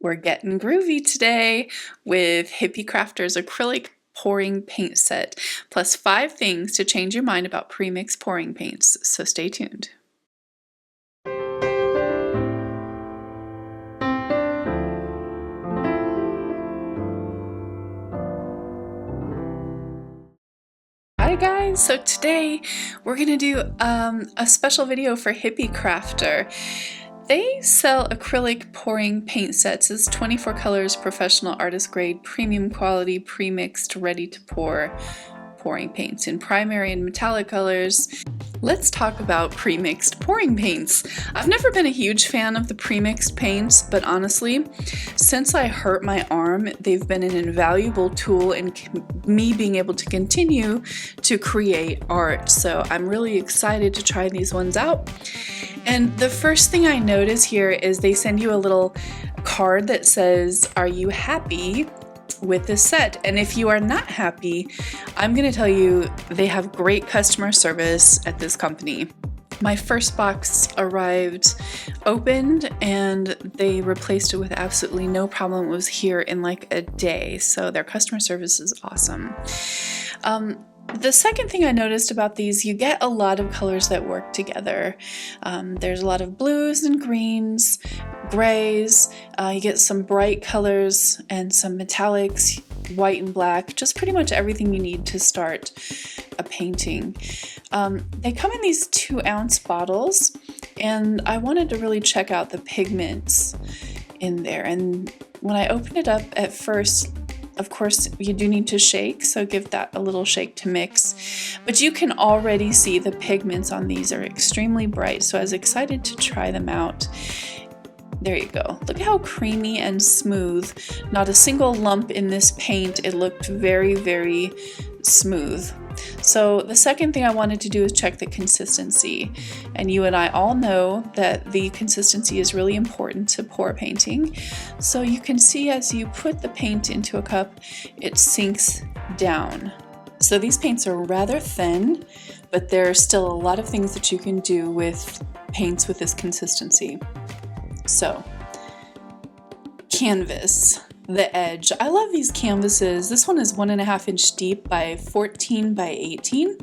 We're getting groovy today with Hippie Crafter's acrylic pouring paint set, plus 5 things to change your mind about pre-mixed pouring paints, so stay tuned. Hi guys, so today we're going to do a special video for Hippie Crafter. They sell acrylic pouring paint sets. It's 24 colors, professional artist grade, premium quality, pre-mixed, ready to pour pouring paints in primary and metallic colors. Let's talk about pre-mixed pouring paints. I've never been a huge fan of the pre-mixed paints, but honestly, since I hurt my arm, they've been an invaluable tool in me being able to continue to create art. So I'm really excited to try these ones out. And the first thing I notice here is they send you a little card that says, "Are you happy with this set?" And if you are not happy, I'm going to tell you they have great customer service at this company. My first box arrived opened and they replaced it with absolutely no problem. It was here in like a day, so their customer service is awesome. The second thing I noticed about these, you get a lot of colors that work together. There's a lot of blues and greens, grays, you get some bright colors and some metallics, white and black, just pretty much everything you need to start a painting. They come in these 2-ounce bottles, and I wanted to really check out the pigments in there. And when I opened it up at first, of course, you do need to shake, so give that a little shake to mix. But you can already see the pigments on these are extremely bright, so I was excited to try them out. There you go. Look how creamy and smooth. Not a single lump in this paint. It looked very, very smooth. So the second thing I wanted to do is check the consistency. And you and I all know that the consistency is really important to pour painting. So you can see as you put the paint into a cup, it sinks down. So these paints are rather thin, but there are still a lot of things that you can do with paints with this consistency. So, canvas, the edge. I love these canvases. This one is 1.5 inch deep by 14 by 18,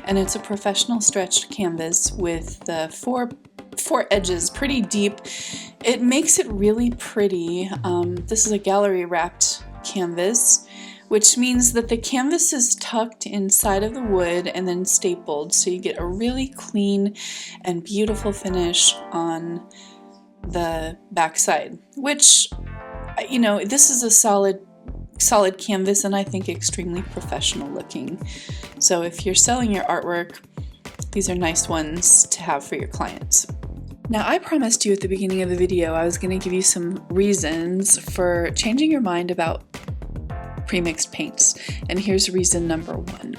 and it's a professional stretched canvas with the four edges pretty deep. It makes it really pretty. This is a gallery wrapped canvas, which means that the canvas is tucked inside of the wood and then stapled, so you get a really clean and beautiful finish on the backside, which, you know, this is a solid canvas, and I think extremely professional looking. So if you're selling your artwork, these are nice ones to have for your clients. Now, I promised you at the beginning of the video I was going to give you some reasons for changing your mind about pre-mixed paints, and here's reason number 1.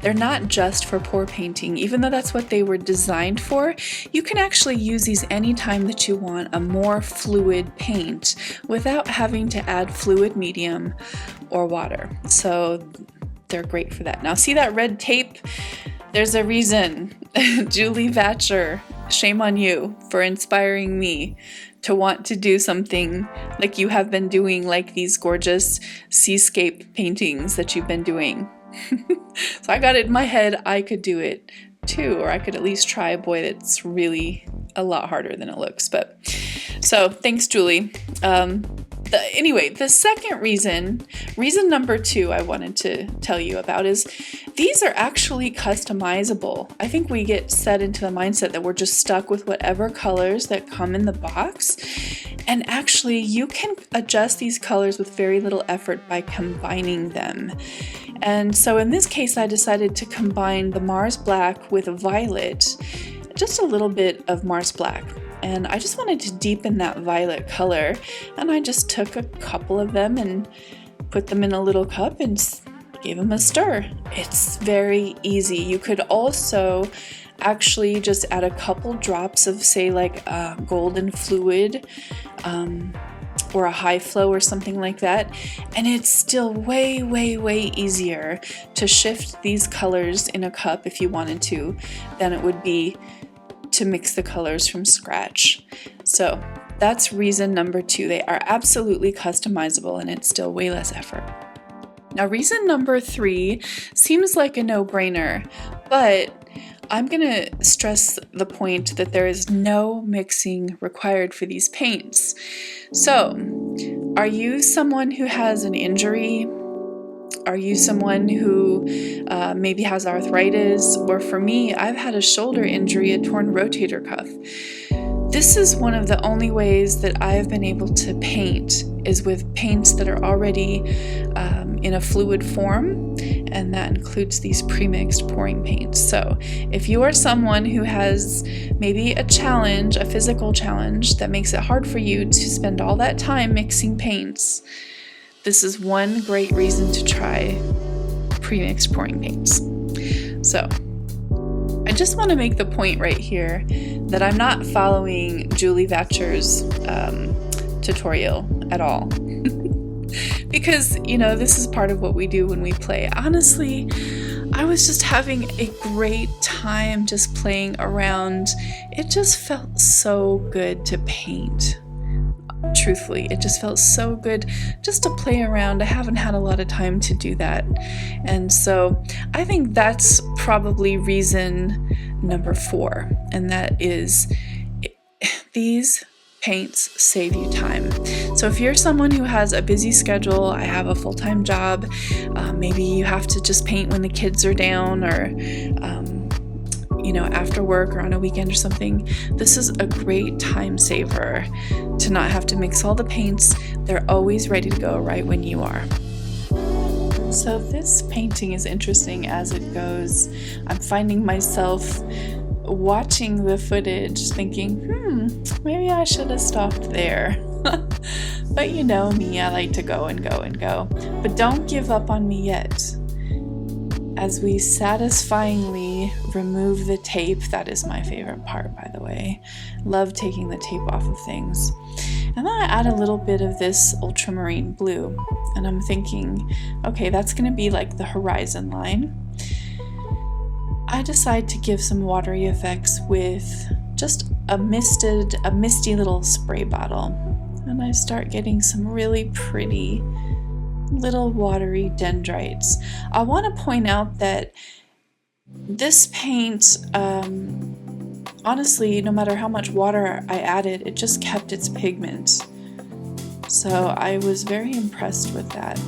They're not just for pour painting. Even though that's what they were designed for, you can actually use these anytime that you want a more fluid paint without having to add fluid medium or water. So they're great for that. Now see that red tape? There's a reason. Julie Vatcher, shame on you for inspiring me to want to do something like you have been doing, like these gorgeous seascape paintings that you've been doing. So I got it in my head I could do it too, or I could at least try. Boy, that's really a lot harder than it looks. But so thanks, Julie. Anyway, the second reason number 2 I wanted to tell you about is these are actually customizable. I think we get set into the mindset that we're just stuck with whatever colors that come in the box. And actually, you can adjust these colors with very little effort by combining them. And so in this case, I decided to combine the Mars Black with violet, just a little bit of Mars Black. And I just wanted to deepen that violet color. And I just took a couple of them and put them in a little cup and gave them a stir. It's very easy. You could also actually just add a couple drops of, say, like golden fluid, or a high flow or something like that, and it's still way, way, way easier to shift these colors in a cup if you wanted to than it would be to mix the colors from scratch. So That's reason number 2. They are absolutely customizable and it's still way less effort. Now, reason number 3 seems like a no-brainer, but I'm going to stress the point that there is no mixing required for these paints. So, are you someone who has an injury? Are you someone who maybe has arthritis? Or for me, I've had a shoulder injury, a torn rotator cuff. This is one of the only ways that I've been able to paint is with paints that are already in a fluid form, and that includes these pre-mixed pouring paints. So if you are someone who has maybe a challenge, a physical challenge that makes it hard for you to spend all that time mixing paints, this is one great reason to try pre-mixed pouring paints. So I just want to make the point right here that I'm not following Julie Vatcher's tutorial at all. Because, this is part of what we do when we play. Honestly, I was just having a great time just playing around. It just felt so good to paint. Truthfully, it just felt so good just to play around. I haven't had a lot of time to do that. And so I think that's probably reason number 4. And that is these paints save you time. So if you're someone who has a busy schedule, I have a full-time job, maybe you have to just paint when the kids are down or after work or on a weekend or something, this is a great time saver to not have to mix all the paints. They're always ready to go right when you are. So this painting is interesting as it goes. I'm finding myself watching the footage thinking, maybe I should have stopped there. But you know me, I like to go and go and go. But don't give up on me yet. As we satisfyingly remove the tape, that is my favorite part, by the way. Love taking the tape off of things. And then I add a little bit of this ultramarine blue. And I'm thinking, okay, that's going to be like the horizon line. I decide to give some watery effects with just a misty little spray bottle. And I start getting some really pretty little watery dendrites. I want to point out that this paint, honestly, no matter how much water I added, it just kept its pigment. So I was very impressed with that.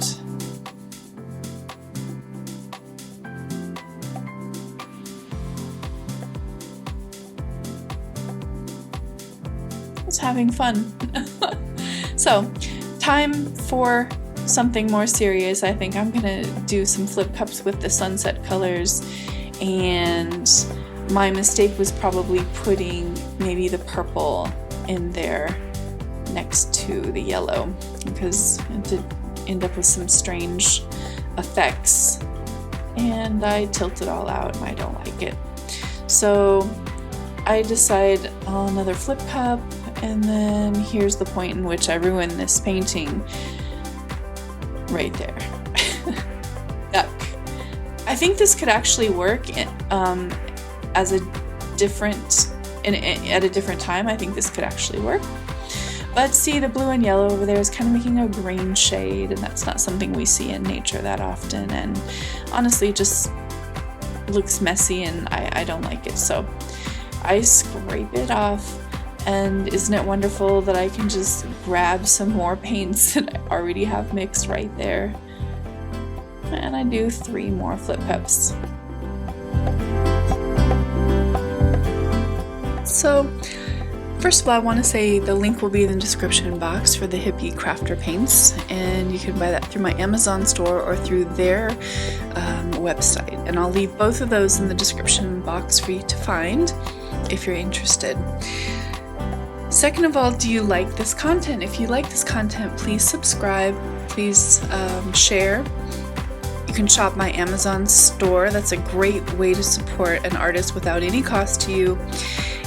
I was having fun. So, time for something more serious. I think I'm gonna do some flip cups with the sunset colors, and my mistake was probably putting maybe the purple in there next to the yellow, because it did end up with some strange effects, and I tilt it all out and I don't like it. So I decide on another flip cup, and then here's the point in which I ruin this painting. Right there. Yuck. I think this could actually work at a different time. I think this could actually work. But see, the blue and yellow over there is kind of making a green shade, and that's not something we see in nature that often. And honestly, it just looks messy, and I don't like it. So I scrape it off. And isn't it wonderful that I can just grab some more paints that I already have mixed right there? And I do 3 more flip cups. So, first of all, I want to say the link will be in the description box for the Hippie Crafter paints, and you can buy that through my Amazon store or through their website. And I'll leave both of those in the description box for you to find if you're interested. Second of all, do you like this content? If you like this content, please subscribe, please share. You can shop my Amazon store. That's a great way to support an artist without any cost to you.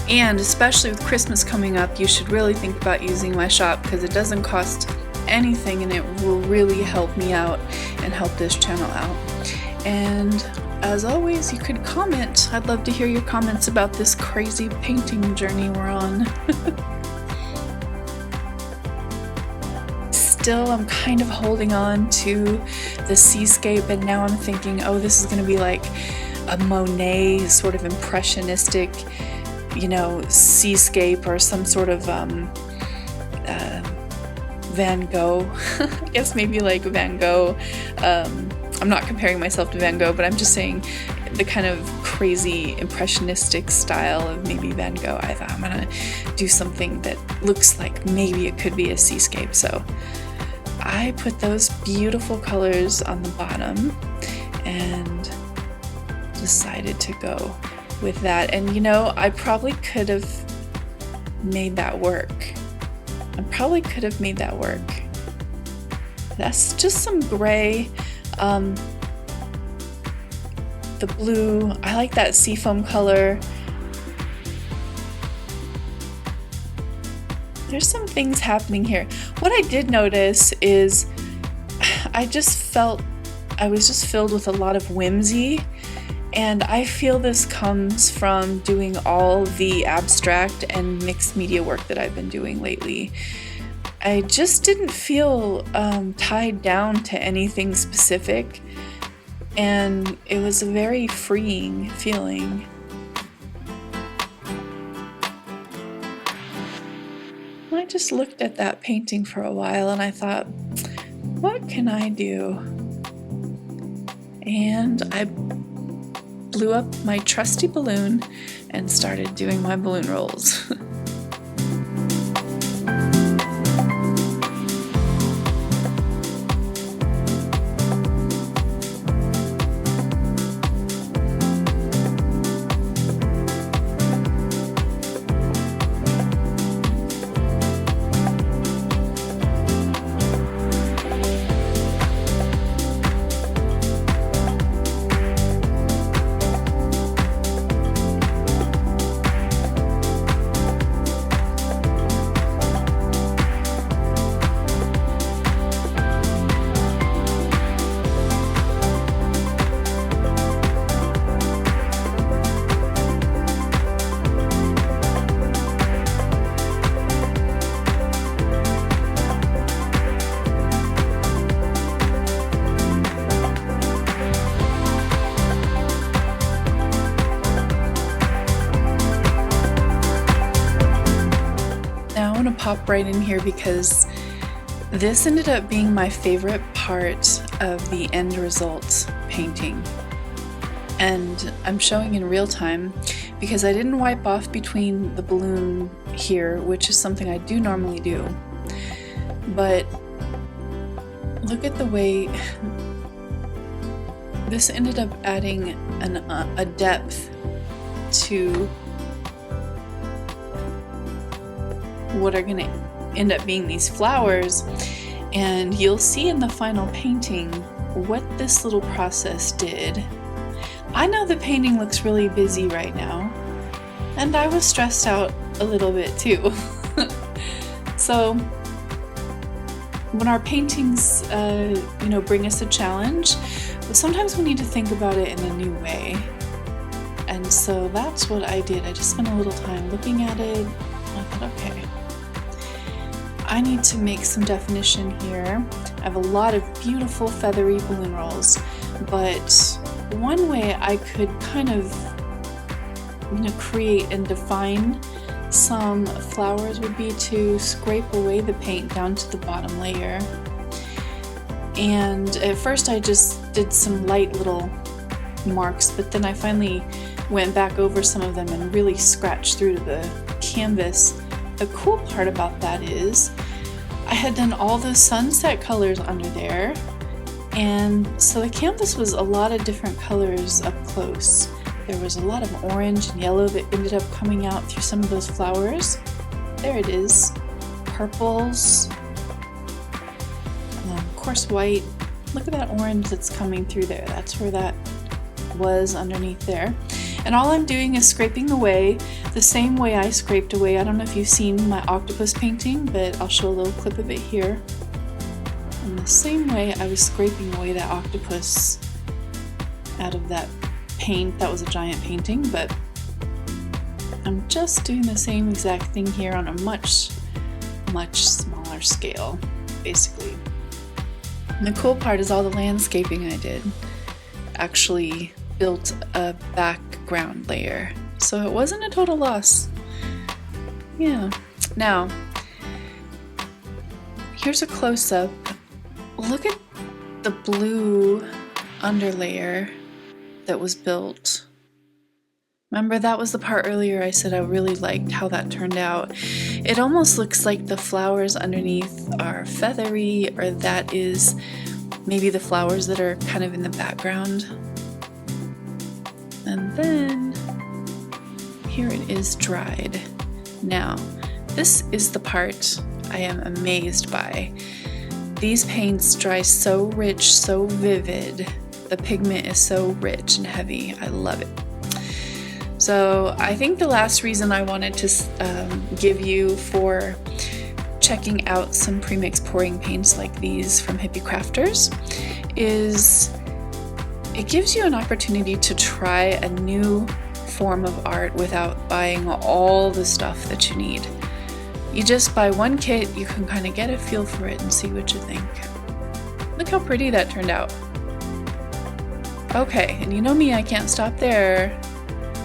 And especially with Christmas coming up, you should really think about using my shop because it doesn't cost anything and it will really help me out and help this channel out. And as always, you could comment. I'd love to hear your comments about this crazy painting journey we're on. still am kind of holding on to the Seascape, and now I'm thinking, oh, this is going to be like a Monet sort of impressionistic, you know, seascape, or some sort of Van Gogh. I guess maybe like Van Gogh. I'm not comparing myself to Van Gogh, but I'm just saying the kind of crazy impressionistic style of maybe Van Gogh. I thought I'm gonna do something that looks like maybe it could be a seascape. So I put those beautiful colors on the bottom and decided to go with that. And you know, I probably could have made that work. That's just some gray. The blue, I like that seafoam color. There's some things happening here. What I did notice is I was just filled with a lot of whimsy, and I feel this comes from doing all the abstract and mixed media work that I've been doing lately. I just didn't feel tied down to anything specific, and it was a very freeing feeling. I just looked at that painting for a while and I thought, what can I do? And I blew up my trusty balloon and started doing my balloon rolls. Pop right in here because this ended up being my favorite part of the end result painting, and I'm showing in real time because I didn't wipe off between the balloon here, which is something I do normally do, but look at the way this ended up adding a depth to what are going to end up being these flowers. And you'll see in the final painting what this little process did. I know the painting looks really busy right now, and I was stressed out a little bit too. So when our paintings bring us a challenge, sometimes we need to think about it in a new way. And so that's what I did. I just spent a little time looking at it. I thought, okay, I need to make some definition here. I have a lot of beautiful feathery balloon rolls, but one way I could kind of create and define some flowers would be to scrape away the paint down to the bottom layer. And at first I just did some light little marks, but then I finally went back over some of them and really scratched through to the canvas. The cool part about that is I had done all the sunset colors under there, and so the canvas was a lot of different colors up close. There was a lot of orange and yellow that ended up coming out through some of those flowers. There it is. Purples. And of course white. Look at that orange that's coming through there. That's where that was underneath there. And all I'm doing is scraping away the same way I scraped away. I don't know if you've seen my octopus painting, but I'll show a little clip of it here. In the same way I was scraping away that octopus out of that paint. That was a giant painting, but I'm just doing the same exact thing here on a much, much smaller scale, basically. And the cool part is all the landscaping I did actually built a background layer, so it wasn't a total loss. Yeah. Now, here's a close-up. Look at the blue underlayer that was built. Remember, that was the part earlier I said I really liked how that turned out. It almost looks like the flowers underneath are feathery, or that is maybe the flowers that are kind of in the background. And then here it is dried. Now, this is the part I am amazed by. These paints dry so rich, so vivid. The pigment is so rich and heavy. I love it. So I think the last reason I wanted to give you for checking out some premix pouring paints like these from Hippie Crafters is it gives you an opportunity to try a new form of art without buying all the stuff that you need. You just buy one kit, you can kind of get a feel for it and see what you think. Look how pretty that turned out. Okay, and you know me, I can't stop there.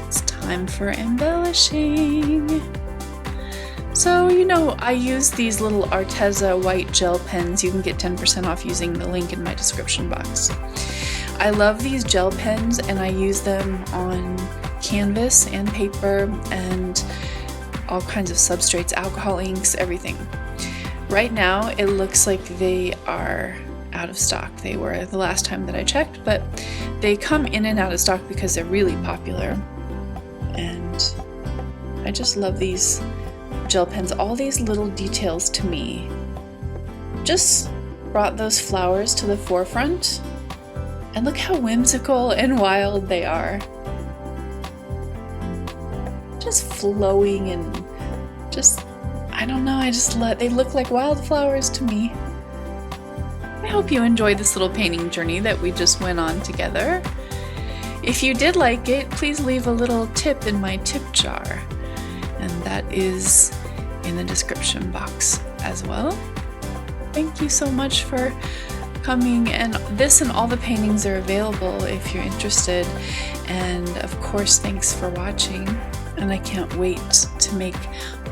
It's time for embellishing. So, you know, I use these little Arteza white gel pens. You can get 10% off using the link in my description box. I love these gel pens, and I use them on canvas and paper and all kinds of substrates, alcohol inks, everything. Right now, it looks like they are out of stock. They were the last time that I checked, but they come in and out of stock because they're really popular. And I just love these gel pens. All these little details to me just brought those flowers to the forefront. And look how whimsical and wild they are. Just flowing and just, I don't know, they look like wildflowers to me. I hope you enjoyed this little painting journey that we just went on together. If you did like it, please leave a little tip in my tip jar, and that is in the description box as well. Thank you so much for coming, and this and all the paintings are available if you're interested. And of course, thanks for watching, and I can't wait to make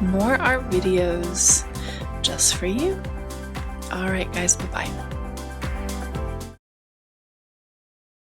more art videos just for you. All right, guys, bye-bye.